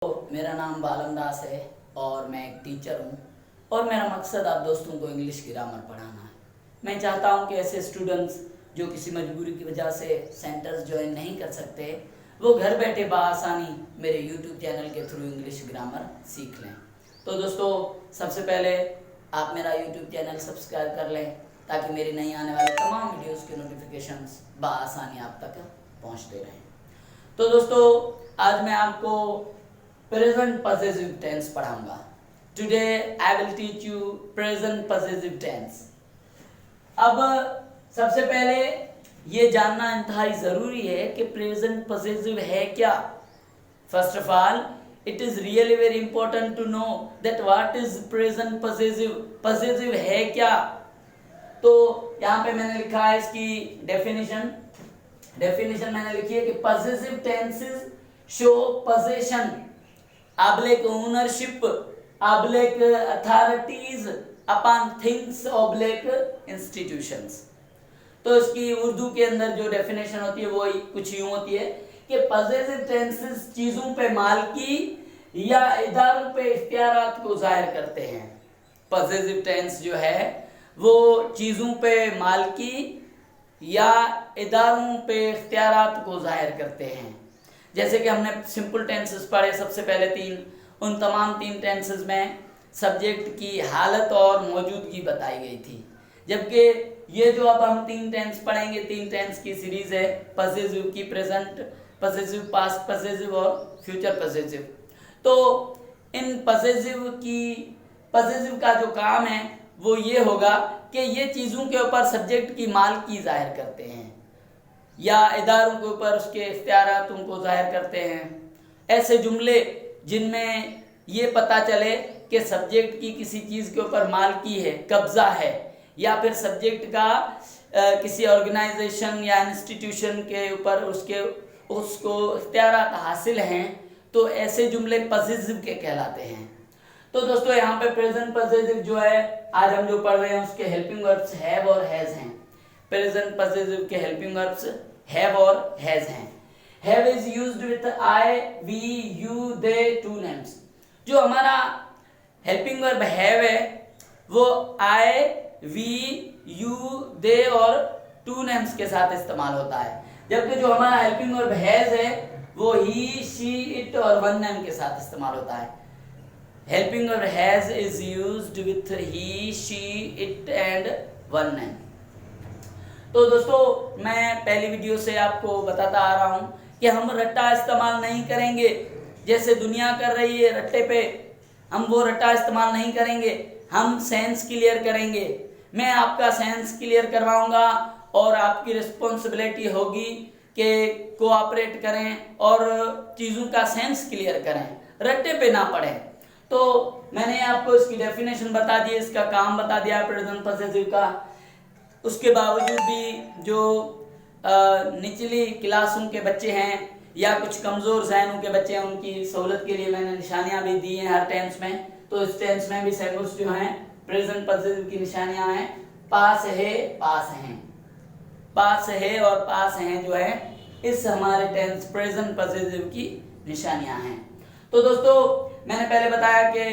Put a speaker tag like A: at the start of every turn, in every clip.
A: मेरा नाम बालन दास है और मैं एक टीचर हूँ और मेरा मकसद आप दोस्तों को इंग्लिश ग्रामर पढ़ाना है। मैं चाहता हूँ कि ऐसे स्टूडेंट्स जो किसी मजबूरी की वजह से सेंटर्स ज्वाइन नहीं कर सकते वो घर बैठे बआसानी मेरे यूट्यूब चैनल के थ्रू इंग्लिश ग्रामर सीख लें। तो दोस्तों सबसे पहले आप मेरा यूट्यूब चैनल सब्सक्राइब कर लें ताकि मेरी नई आने वाली तमाम वीडियोज़ के नोटिफिकेशंस बआसानी आप तक पहुँचते रहें। तो दोस्तों आज मैं आपको प्रेजेंट पॉजिटिव टेंस पढ़ाऊंगा। Today I will teach you present positive tense. अब सबसे पहले ये जानना इंतहाई जरूरी है कि प्रेजेंट पॉजिटिव है क्या। First of all it is really very important to know that what is present positive. Positive है क्या? तो यहाँ पे मैंने लिखा है इसकी डेफिनेशन मैंने लिखी है कि positive tenses show possession oblique ownership oblique authorities upon things oblique institutions. तो इसकी उर्दू के अंदर जो डेफिनेशन होती है वो कुछ यूं होती है कि पॉजिटिव टेंसेस चीजों पे मालकी या इदारों पे इख्तियारात को जाहिर करते हैं। पॉजिटिव टेंस जो है वो चीजों पे मालकी या इदारों पे इख्तियारात को जाहिर करते हैं। जैसे कि हमने सिंपल टेंसेस पढ़े सबसे पहले उन तमाम तीन टेंसेस में सब्जेक्ट की हालत और मौजूदगी बताई गई थी, जबकि ये जो अब हम तीन टेंस पढ़ेंगे, तीन टेंस की सीरीज है पॉजिटिव की, प्रेजेंट पॉजिटिव, पास्ट पॉजिटिव और फ्यूचर पॉजिटिव। तो इन पॉजिटिव का जो काम है वो ये होगा कि ये चीज़ों के ऊपर सब्जेक्ट की मालकी जाहिर करते हैं या इदारों के ऊपर उसके इख्तियारातों को जाहिर करते हैं। ऐसे जुमले जिनमें ये पता चले कि सब्जेक्ट की किसी चीज़ के ऊपर मालकी है, कब्जा है, या फिर सब्जेक्ट का किसी ऑर्गेनाइजेशन या इंस्टीट्यूशन के ऊपर उसको इख्तियारात हासिल हैं, तो ऐसे जुमले पॉजिटिव के कहलाते हैं। तो दोस्तों यहाँ पे प्रेजेंट पॉजिटिव जो है आज हम जो पढ़ रहे हैं उसके हेल्पिंग वर्ब्स हैव और हैज हैं। प्रेजेंट पॉजिटिव के हेल्पिंग वर्ब्स हैव और हैज हैं। Have is used with I, we, you, they, two names. जो हमारा हेल्पिंग वर्ब हैव है वो आई, वी, यू, दे और टू नेम्स के साथ इस्तेमाल होता है, जबकि जो हमारा हेल्पिंग वर्ब हैज है वो ही, शी, इट और वन नेम के साथ इस्तेमाल होता है। Helping verb has is used with he, she, it and one name. तो दोस्तों मैं पहली वीडियो से आपको बताता आ रहा हूं कि हम रट्टा इस्तेमाल नहीं करेंगे जैसे दुनिया कर रही है रट्टे पे। हम वो रट्टा इस्तेमाल नहीं करेंगे, हम सेंस क्लियर करेंगे। मैं आपका सेंस क्लियर करवाऊंगा और आपकी रिस्पॉन्सिबिलिटी होगी कि कोऑपरेट करें और चीज़ों का सेंस क्लियर करें, रट्टे पे ना पढ़ें। तो मैंने आपको इसकी डेफिनेशन बता दी, इसका काम बता दिया प्रेजेंट पॉजिटिव का। उसके बावजूद भी जो निचली क्लासों के बच्चे हैं या कुछ कमज़ोर ज़हनों के बच्चे हैं उनकी सहूलत के लिए मैंने निशानियां भी दी हैं हर टेंस में। तो इस टेंस में भी सेकंड्स जो हैं प्रेजेंट पॉजिटिव की निशानियां हैं, पास है, पास हैं, पास है और पास हैं जो है इस हमारे टेंस प्रेजेंट पॉजिटिव की निशानियां हैं। तो दोस्तों मैंने पहले बताया कि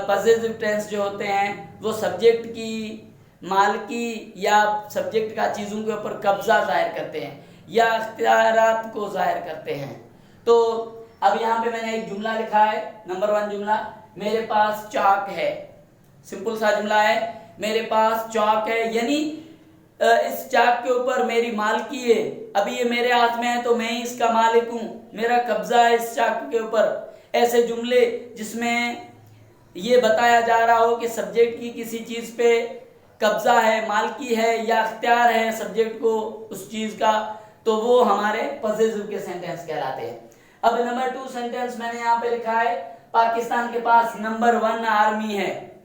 A: पॉजिटिव टेंस जो होते हैं वो सब्जेक्ट की मालकी या सब्जेक्ट का चीज़ों के ऊपर कब्जा जाहिर करते हैं या इख्तियारात को जाहिर करते हैं। तो अब यहाँ पे मैंने एक जुमला लिखा है, नंबर 1 जुमला, मेरे पास चाक है। सिंपल सा जुमला है, मेरे पास चाक है, यानी इस चाक के ऊपर मेरी मालकी है। अभी ये मेरे हाथ में है तो मैं ही इसका मालिक हूँ, मेरा कब्जा है इस चाक के ऊपर। ऐसे जुमले जिसमें ये बताया जा रहा हो कि सब्जेक्ट की किसी चीज़ पे कब्जा है, मालकी है या इख्तियार है सब्जेक्ट को उस चीज़ का, तो वो हमारे पॉजिटिव के सेंटेंस कहलाते हैं। अब नंबर 2 सेंटेंस मैंने यहाँ पे लिखा है, पाकिस्तान के पास नंबर 1 आर्मी है,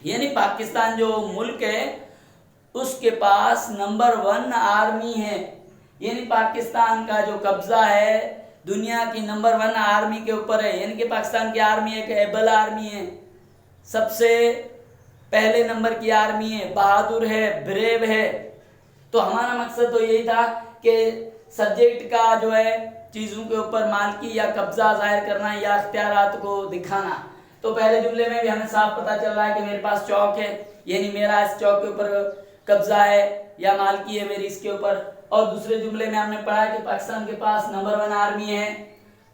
A: यानी पाकिस्तान जो मुल्क है उसके पास नंबर 1 आर्मी है, यानी पाकिस्तान का जो कब्जा है दुनिया की नंबर 1 आर्मी के ऊपर है। यानी कि पाकिस्तान की आर्मी एक एबल आर्मी है, सबसे पहले नंबर की आर्मी है, बहादुर है, ब्रेव है। तो हमारा मकसद तो यही था कि सब्जेक्ट का जो है चीज़ों के ऊपर मालिकी या कब्जा जाहिर करना या इख्तियारात को दिखाना। तो पहले जुमले में भी हमें साफ पता चल रहा है कि मेरे पास चौक है, यानी मेरा इस चौक के ऊपर कब्जा है या मालिकी है मेरी इसके ऊपर। और दूसरे जुमले में हमने पढ़ा कि पाकिस्तान के पास नंबर 1 आर्मी है,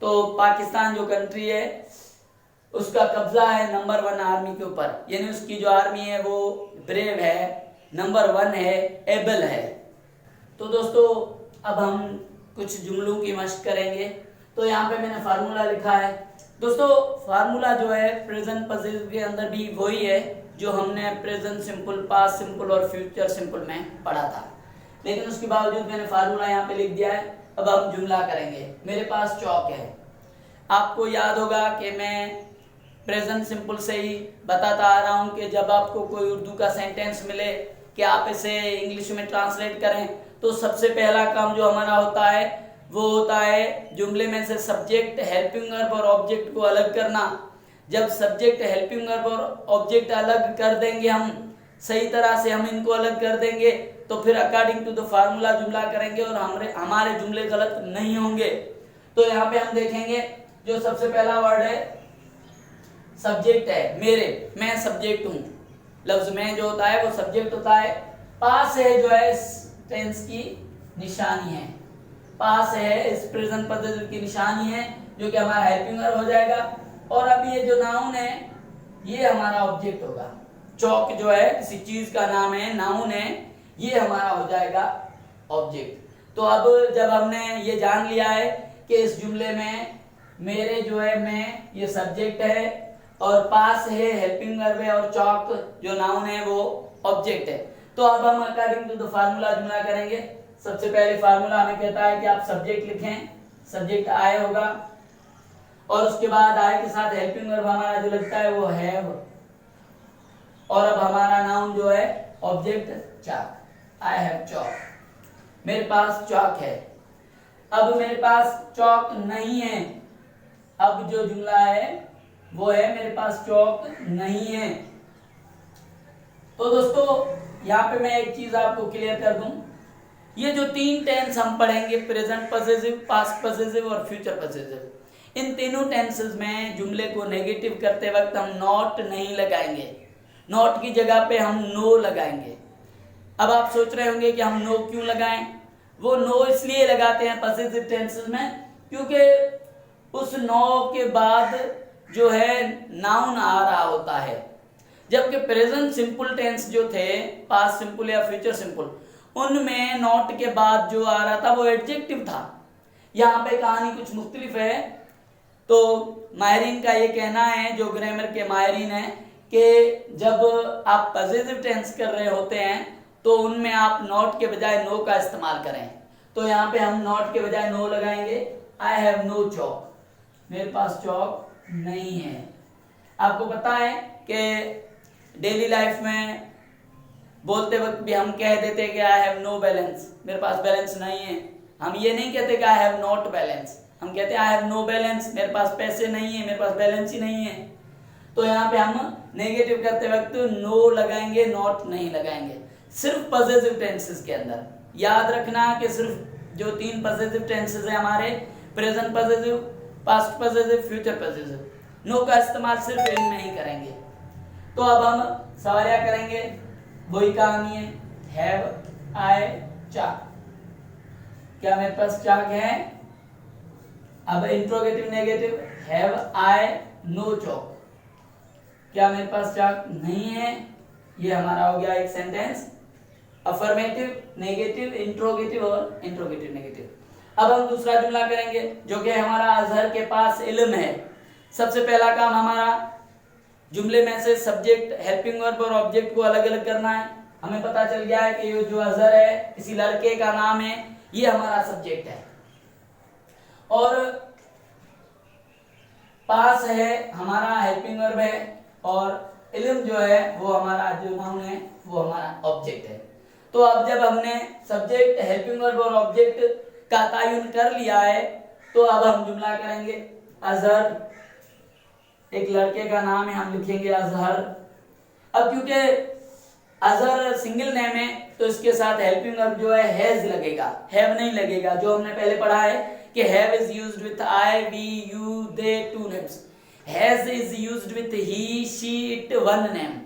A: तो पाकिस्तान जो कंट्री है उसका कब्जा है नंबर 1 आर्मी के ऊपर, यानी उसकी जो आर्मी है वो ब्रेव है, नंबर 1 है, एबल है। तो दोस्तों अब हम कुछ जुमलों की मशक करेंगे। तो यहाँ पे मैंने फार्मूला लिखा है। दोस्तों फार्मूला जो है प्रेजेंट पॉजिटिव के अंदर भी वही है जो हमने प्रेजेंट सिंपल, पास्ट सिंपल और फ्यूचर सिंपल में पढ़ा था, लेकिन उसके बावजूद मैंने फार्मूला यहाँ पे लिख दिया है। अब हम जुमला करेंगे। मेरे पास चौक है। आपको याद होगा कि मैं प्रेजेंट सिंपल से ही बताता आ रहा हूँ कि जब आपको कोई उर्दू का सेंटेंस मिले कि आप इसे इंग्लिश में ट्रांसलेट करें, तो सबसे पहला काम जो हमारा होता है वो होता है जुमले में से सब्जेक्ट, हेल्पिंग वर्ब और ऑब्जेक्ट को अलग करना। जब सब्जेक्ट, हेल्पिंग वर्ब और ऑब्जेक्ट अलग कर देंगे, हम सही तरह से हम इनको अलग कर देंगे, तो फिर अकॉर्डिंग टू द फार्मूला जुमला करेंगे और हमारे जुमले गलत नहीं होंगे। तो यहाँ पे हम देखेंगे जो सबसे पहला वर्ड है सब्जेक्ट है, मेरे, मैं सब्जेक्ट हूँ। लफ्ज में जो होता है वो सब्जेक्ट होता है। पास है जो है इस टेंस की निशानी है, पास है इस प्रेजेंट पॉजिटिव की निशानी है जो कि हमारा हेल्पिंग वर्ब हो जाएगा। और अब ये जो नाउन है ये हमारा ऑब्जेक्ट होगा। चौक जो है किसी चीज का नाम है, नाउन है, ये हमारा हो जाएगा ऑब्जेक्ट। तो अब जब हमने ये जान लिया है कि इस जुमले में मेरे जो है मैं ये सब्जेक्ट है और पास है हेल्पिंग वर्ब है और चौक जो नाउन है वो ऑब्जेक्ट है, तो अब हम अकॉर्डिंग टू द फार्मूला जुमला करेंगे। सबसे पहले फार्मूला हमें कहता है कि आप सब्जेक्ट लिखें, सब्जेक्ट आय होगा और उसके बाद आय के साथ हेल्पिंग वर्ब हमारा जो लगता है वो हैव, और अब हमारा नाउन जो है object chalk, I have chalk, मेरे पास चौक है। अब मेरे पास चौक नहीं है, अब जो जुमला है वो है मेरे पास चौक नहीं है। तो दोस्तों यहाँ पे मैं एक चीज आपको क्लियर कर दूं, ये जो 3 टेंस हम पढ़ेंगे, प्रेजेंट पॉजिटिव, पास्ट पॉजिटिव और फ्यूचर पॉजिटिव, इन तीनों टेंसेस में जुमले को नेगेटिव करते वक्त हम नॉट नहीं लगाएंगे, नॉट की जगह पे हम नो लगाएंगे। अब आप सोच रहे होंगे कि हम नो क्यों लगाएं? वो नो इसलिए लगाते हैं पॉजिटिव टेंसेस में क्योंकि उस नो के बाद जो है नाउन आ रहा होता है, जबकि प्रेजेंट सिंपल टेंस जो थे, पास्ट सिंपल या फ्यूचर सिंपल, उनमें नॉट के बाद जो आ रहा था वो एडजेक्टिव था। यहाँ पे कहानी कुछ मुख्तलिफ है। तो माहिरीन का ये कहना है, जो ग्रामर के माहिरीन हैं, कि जब आप पॉजिटिव टेंस कर रहे होते हैं तो उनमें आप नॉट के बजाय नो का इस्तेमाल करें। तो यहाँ पे हम नॉट के बजाय नो लगाएंगे। आई हैव नो चॉक, मेरे पास चौक नहीं है। आपको पता है कि डेली लाइफ में बोलते वक्त भी हम कह देते कि आई हैव नो बैलेंस, मेरे पास बैलेंस नहीं है। हम ये नहीं कहते कि आई हैव नॉट बैलेंस, हम कहते हैं आई हैव नो बैलेंस, मेरे पास पैसे नहीं है, मेरे पास बैलेंस ही नहीं है। तो यहाँ पे हम नेगेटिव करते वक्त नो लगाएंगे, नॉट नहीं लगाएंगे, सिर्फ पॉजिटिव टेंसेस के अंदर। याद रखना कि सिर्फ जो 3 पॉजिटिव टेंसेस है हमारे, present positive, past positive, future positive, no का इस्तेमाल सिर्फ इनमें ही करेंगे। तो अब हम सवालिया करेंगे, वही कहानी है, हैव आई चाक, क्या मेरे पास चाक है? अब interrogative negative, have I know chalk, क्या मेरे पास चाक नहीं है? ये हमारा हो गया एक सेंटेंस, अफर्मेटिव, नेगेटिव, इंट्रोगेटिव और इंट्रोगेटिव नेगेटिव। अब हम दूसरा जुमला करेंगे जो कि हमारा अजहर के पास इल्म है। सबसे पहला काम हमारा जुमले में से सब्जेक्ट, हेल्पिंग वर्ब और ऑब्जेक्ट को अलग अलग करना है। हमें पता चल गया है कि ये जो अजहर है किसी लड़के का नाम है, ये हमारा सब्जेक्ट है, और पास है हमारा हेल्पिंग वर्ब है, और इल्म जो है वो हमारा जो नाउन है वो हमारा ऑब्जेक्ट है। तो अब जब हमने सब्जेक्ट, हेल्पिंग वर्ब और ऑब्जेक्ट का तायुन कर लिया है, तो अब हम जुमला करेंगे। अजहर एक लड़के का नाम है, हम लिखेंगे अजहर। अब क्योंकि अजहर सिंगल नेम है तो इसके साथ हेल्पिंग वर्ब जो है हैज लगेगा, हैव नहीं लगेगा। जो हमने पहले पढ़ा है कि have is used with I, we, you, they, two names. Has is used with he, she, it, one name.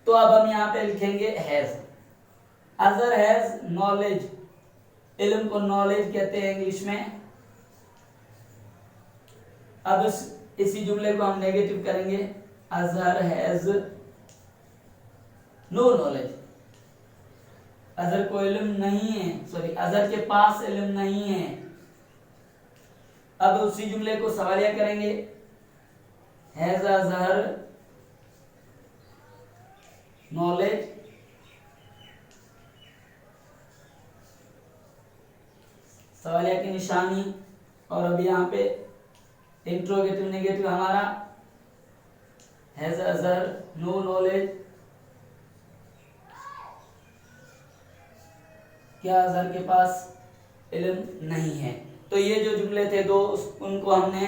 A: तो अब हम यहाँ पे लिखेंगे हैज। अजहर हैज नॉलेज, इल्म को नॉलेज कहते हैं इंग्लिश में। अब इसी जुमले को हम नेगेटिव करेंगे, Azhar has no knowledge. Azhar को इल्म नहीं है, सॉरी अजहर के पास इल्म नहीं है। अब उसी जुमले को सवालिया करेंगे, हैज अजहर नॉलेज, सवालिया की निशानी, और अब यहाँ पे इंट्रोगेटिव नेगेटिव हमारा, हैज अजहर नो नॉलेज, क्या अजहर के पास इल्म नहीं है। तो ये जो जुमले थे दो, उनको हमने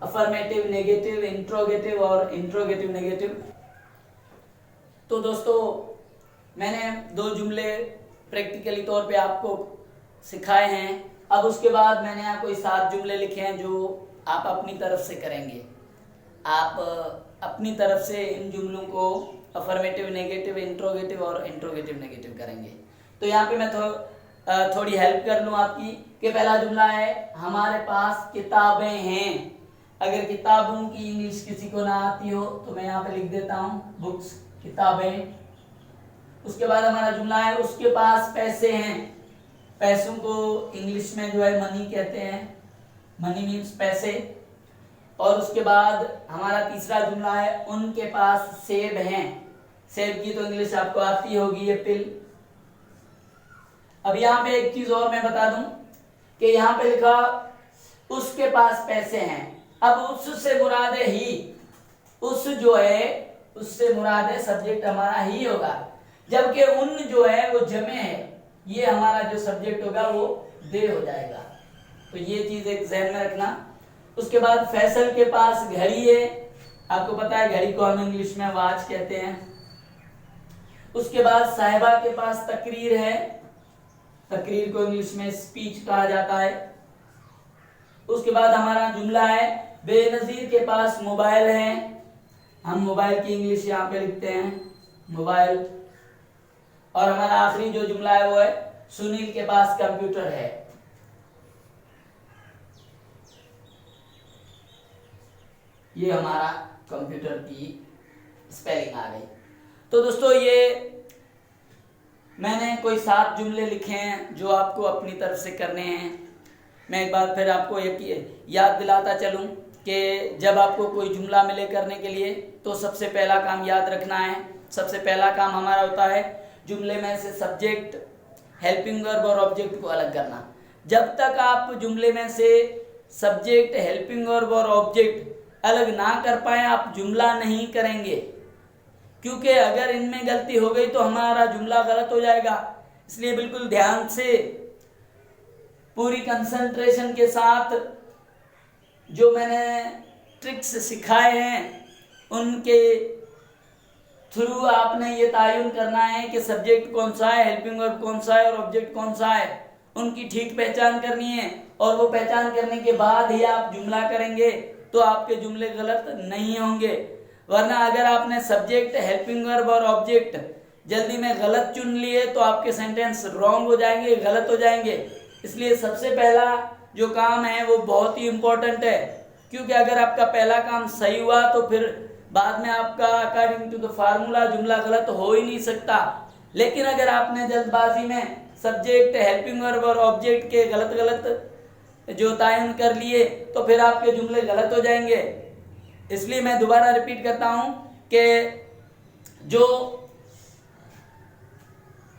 A: अफर्मेटिव नेगेटिव, इंट्रोगेटिव और इंट्रोगेटिव नेगेटिव। तो दोस्तों मैंने दो जुमले प्रैक्टिकली तौर पे आपको सिखाए हैं। अब उसके बाद मैंने यहाँ कोई 7 जुमले लिखे हैं जो आप अपनी तरफ से करेंगे। आप अपनी तरफ से इन जुमलों को अफर्मेटिव नेगेटिव, इंट्रोगेटिव और इंट्रोगेटिव नेगेटिव करेंगे। तो यहाँ पे मैं थोड़ी हेल्प कर लूँ आपकी कि पहला जुमला है, हमारे पास किताबें हैं। अगर किताबों की इंग्लिश किसी को ना आती हो तो मैं यहाँ पे लिख देता हूँ बुक्स, किताबें। उसके बाद हमारा जुमला है, उसके पास पैसे हैं। पैसों को इंग्लिश में जो है मनी कहते हैं, मनी मीन्स पैसे। और उसके बाद हमारा तीसरा जुमला है, उनके पास सेब हैं। सेब की तो इंग्लिश आपको आती होगी, एप्पल। अब यहाँ पे एक चीज और मैं बता दूं कि यहाँ पे लिखा उसके पास पैसे हैं। अब उससे मुराद है ही, उस जो है उससे मुराद है सब्जेक्ट हमारा ही होगा, जबकि उन जो है वो जमे है, ये हमारा जो सब्जेक्ट होगा वो दे हो जाएगा। तो ये चीज एक ध्यान में रखना। उसके बाद फैसल के पास घड़ी है। आपको पता है घड़ी को हम इंग्लिश में वॉच कहते हैं। उसके बाद साहिबा के पास तकरीर है। तकरीर को इंग्लिश में स्पीच कहा जाता है। उसके बाद हमारा जुमला है, बेनजीर के पास मोबाइल है। हम मोबाइल की इंग्लिश यहाँ पे लिखते हैं मोबाइल। और हमारा आखिरी जो जुमला है वो है, सुनील के पास कंप्यूटर है। ये हमारा कंप्यूटर की स्पेलिंग आ गई। तो दोस्तों ये मैंने कोई 7 जुमले लिखे हैं जो आपको अपनी तरफ से करने हैं। मैं एक बार फिर आपको याद दिलाता चलूं कि जब आपको कोई जुमला मिले करने के लिए तो सबसे पहला काम याद रखना है। सबसे पहला काम हमारा होता है जुमले में से सब्जेक्ट, हेल्पिंग वर्ब और ऑब्जेक्ट को अलग करना। जब तक आप जुमले में से सब्जेक्ट, हेल्पिंग वर्ब और ऑब्जेक्ट अलग ना कर पाए आप जुमला नहीं करेंगे, क्योंकि अगर इनमें गलती हो गई तो हमारा जुमला गलत हो जाएगा। इसलिए बिल्कुल ध्यान से, पूरी कंसंट्रेशन के साथ जो मैंने ट्रिक्स सिखाए हैं उनके थ्रू आपने ये तायुन करना है कि सब्जेक्ट कौन सा है, हेल्पिंग वर्ब कौन सा है और ऑब्जेक्ट कौन सा है। उनकी ठीक पहचान करनी है और वो पहचान करने के बाद ही आप जुमला करेंगे तो आपके जुमले गलत नहीं होंगे। वरना अगर आपने सब्जेक्ट, हेल्पिंग वर्ब और ऑब्जेक्ट जल्दी में गलत चुन लिए तो आपके सेंटेंस रॉन्ग हो जाएंगे, गलत हो जाएंगे। इसलिए सबसे पहला जो काम है वो बहुत ही इंपॉर्टेंट है, क्योंकि अगर आपका पहला काम सही हुआ तो फिर बाद में आपका अकॉर्डिंग टू द फार्मूला जुमला गलत हो ही नहीं सकता। लेकिन अगर आपने जल्दबाजी में सब्जेक्ट, हेल्पिंग वर्ब और ऑब्जेक्ट के गलत जो तायन कर लिए तो फिर आपके जुमले गलत हो जाएंगे। इसलिए मैं दोबारा रिपीट करता हूं कि जो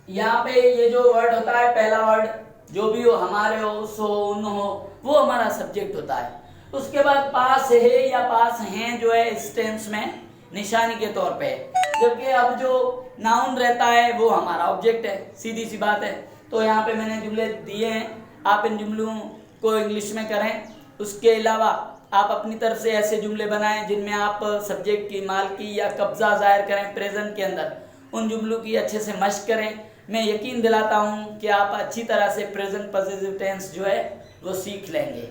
A: यहाँ पे ये जो वर्ड होता है, पहला वर्ड जो भी हो, हमारे हो, सो, उन हो, वो हमारा सब्जेक्ट होता है। उसके बाद पास है या पास हैं जो है इस टेंस में निशानी के तौर पे, जबकि अब जो नाउन रहता है वो हमारा ऑब्जेक्ट है। सीधी सी बात है। तो यहाँ पे मैंने जुमले दिए हैं, आप इन जुमलों को इंग्लिश में करें। उसके अलावा आप अपनी तरफ से ऐसे जुमले बनाएं जिनमें आप सब्जेक्ट की, मालकी या कब्जा जाहिर करें प्रेजेंट के अंदर। उन जुमलों की अच्छे से मश्क करें। मैं यकीन दिलाता हूं कि आप अच्छी तरह से प्रेजेंट पॉजिटिव टेंस जो है वो सीख लेंगे।